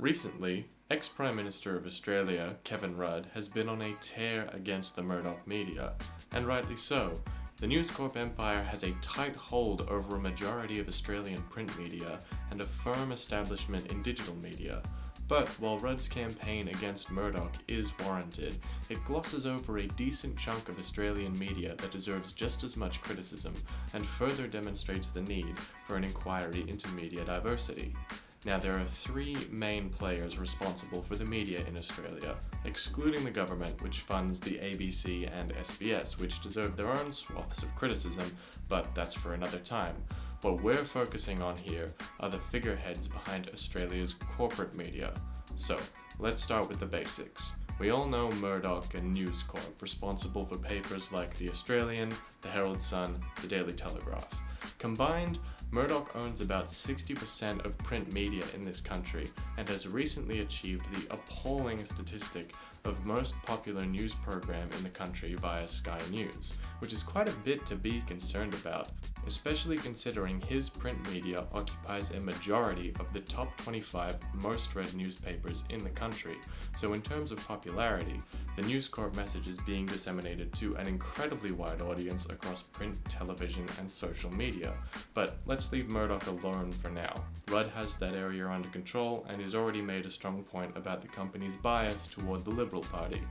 Recently, ex-Prime Minister of Australia, Kevin Rudd, has been on a tear against the Murdoch media, and rightly so. The News Corp empire has a tight hold over a majority of Australian print media and a firm establishment in digital media. But while Rudd's campaign against Murdoch is warranted, it glosses over a decent chunk of Australian media that deserves just as much criticism and further demonstrates the need for an inquiry into media diversity. Now, there are three main players responsible for the media in Australia, excluding the government, which funds the ABC and SBS, which deserve their own swaths of criticism, but that's for another time. What we're focusing on here are the figureheads behind Australia's corporate media. So, let's start with the basics. We all know Murdoch and News Corp, responsible for papers like The Australian, The Herald Sun, The Daily Telegraph. Combined, Murdoch owns about 60% of print media in this country and has recently achieved the appalling statistic of most popular news program in the country via Sky News, which is quite a bit to be concerned about, especially considering his print media occupies a majority of the top 25 most read newspapers in the country. So in terms of popularity, the News Corp message is being disseminated to an incredibly wide audience across print, television, and social media. But let's leave Murdoch alone for now. Rudd has that area under control, and he's already made a strong point about the company's bias toward the Liberal Party.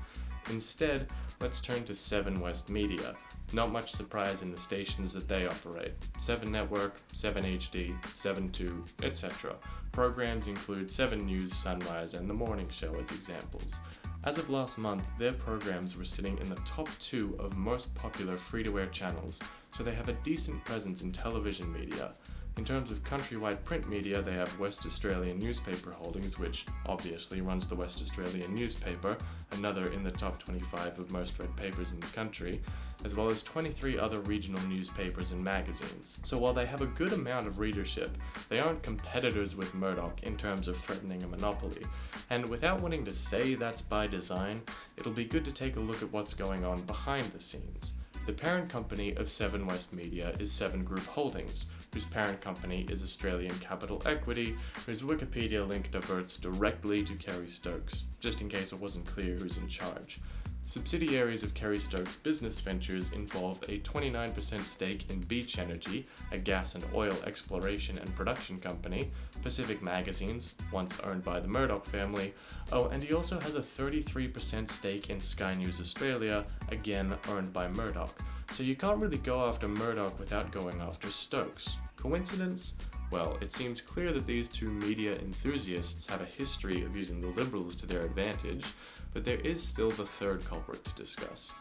Instead, let's turn to 7 West Media. Not much surprise in the stations that they operate. 7 Network, 7 HD, 7 2, etc. Programs include 7 News, Sunrise, and The Morning Show as examples. As of last month, their programs were sitting in the top 2 of most popular free-to-air channels, so they have a decent presence in television media. In terms of countrywide print media, they have West Australian Newspaper Holdings, which obviously runs the West Australian newspaper, another in the top 25 of most read papers in the country, as well as 23 other regional newspapers and magazines. So while they have a good amount of readership, they aren't competitors with Murdoch in terms of threatening a monopoly. And without wanting to say that's by design, it'll be good to take a look at what's going on behind the scenes. The parent company of 7 West Media is 7 Group Holdings, whose parent company is Australian Capital Equity, whose Wikipedia link diverts directly to Kerry Stokes, just in case it wasn't clear who's in charge. Subsidiaries of Kerry Stokes' business ventures involve a 29% stake in Beach Energy, a gas and oil exploration and production company, Pacific Magazines, once owned by the Murdoch family. Oh, and he also has a 33% stake in Sky News Australia, again owned by Murdoch. So you can't really go after Murdoch without going after Stokes. Coincidence? Well, it seems clear that these two media enthusiasts have a history of using the Liberals to their advantage, but there is still the third culprit to discuss.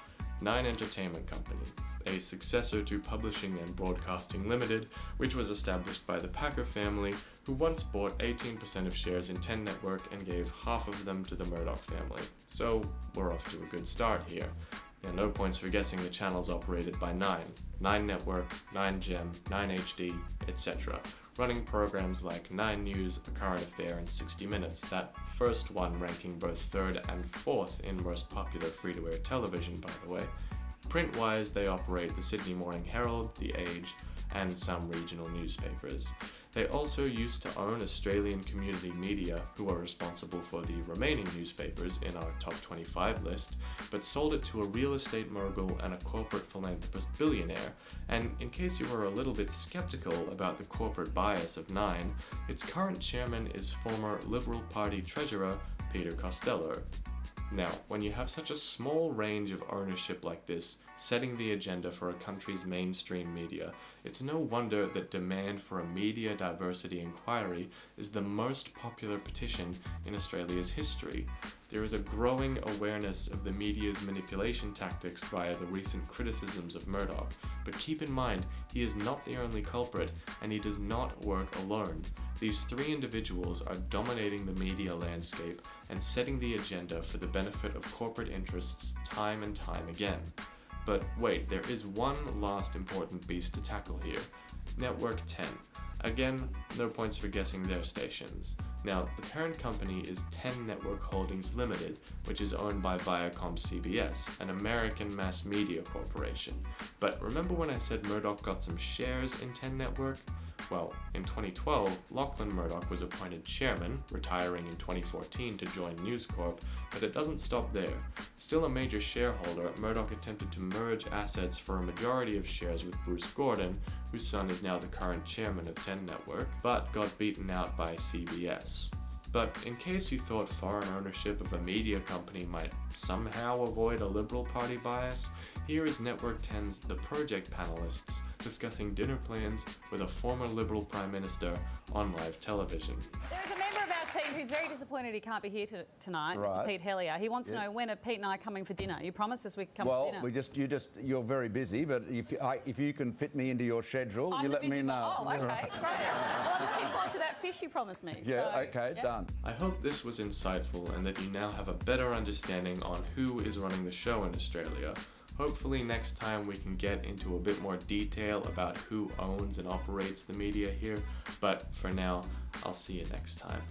Nine Entertainment Company, a successor to Publishing and Broadcasting Limited, which was established by the Packer family, who once bought 18% of shares in 10 Network and gave half of them to the Murdoch family. So we're off to a good start here. Yeah, no points for guessing the channels operated by Nine Network, 9 Gem, 9 HD, etc., running programs like 9 News, A Current Affair, and 60 Minutes, that first one ranking both 3rd and 4th in most popular free-to-air television, by the way. Print-wise, they operate the Sydney Morning Herald, The Age, and some regional newspapers. They also used to own Australian Community Media, who are responsible for the remaining newspapers in our top 25 list, but sold it to a real estate mogul and a corporate philanthropist billionaire. And in case you were a little bit skeptical about the corporate bias of Nine, its current chairman is former Liberal Party treasurer Peter Costello. Now, when you have such a small range of ownership like this, setting the agenda for a country's mainstream media, it's no wonder that demand for a media diversity inquiry is the most popular petition in Australia's history. There is a growing awareness of the media's manipulation tactics via the recent criticisms of Murdoch, but keep in mind, he is not the only culprit, and he does not work alone. These 3 individuals are dominating the media landscape and setting the agenda for the benefit of corporate interests time and time again. But wait, there is one last important beast to tackle here. Network 10. Again, no points for guessing their stations. Now, the parent company is 10 Network Holdings Limited, which is owned by Viacom-CBS, an American mass media corporation. But remember when I said Murdoch got some shares in 10 Network? Well, in 2012, Lachlan Murdoch was appointed chairman, retiring in 2014 to join News Corp, but it doesn't stop there. Still a major shareholder, Murdoch attempted to merge assets for a majority of shares with Bruce Gordon, whose son is now the current chairman of 10 Network, but got beaten out by CBS. But in case you thought foreign ownership of a media company might somehow avoid a Liberal Party bias, here is Network 10's The Project panelists discussing dinner plans with a former Liberal Prime Minister on live television. There is a member of our team who's very disappointed he can't be here tonight, Right. Mr. Pete Hellier. He wants to know, when are Pete and I coming for dinner? You promised us we'd come for dinner. Well, you're very busy, but if you can fit me into your schedule, you let me know. Oh, okay, great. Well, I'm looking forward to that fish you promised me. Yeah, so, okay, yeah. done. I hope this was insightful and that you now have a better understanding on who is running the show in Australia. Hopefully next time we can get into a bit more detail about who owns and operates the media here, but for now, I'll see you next time.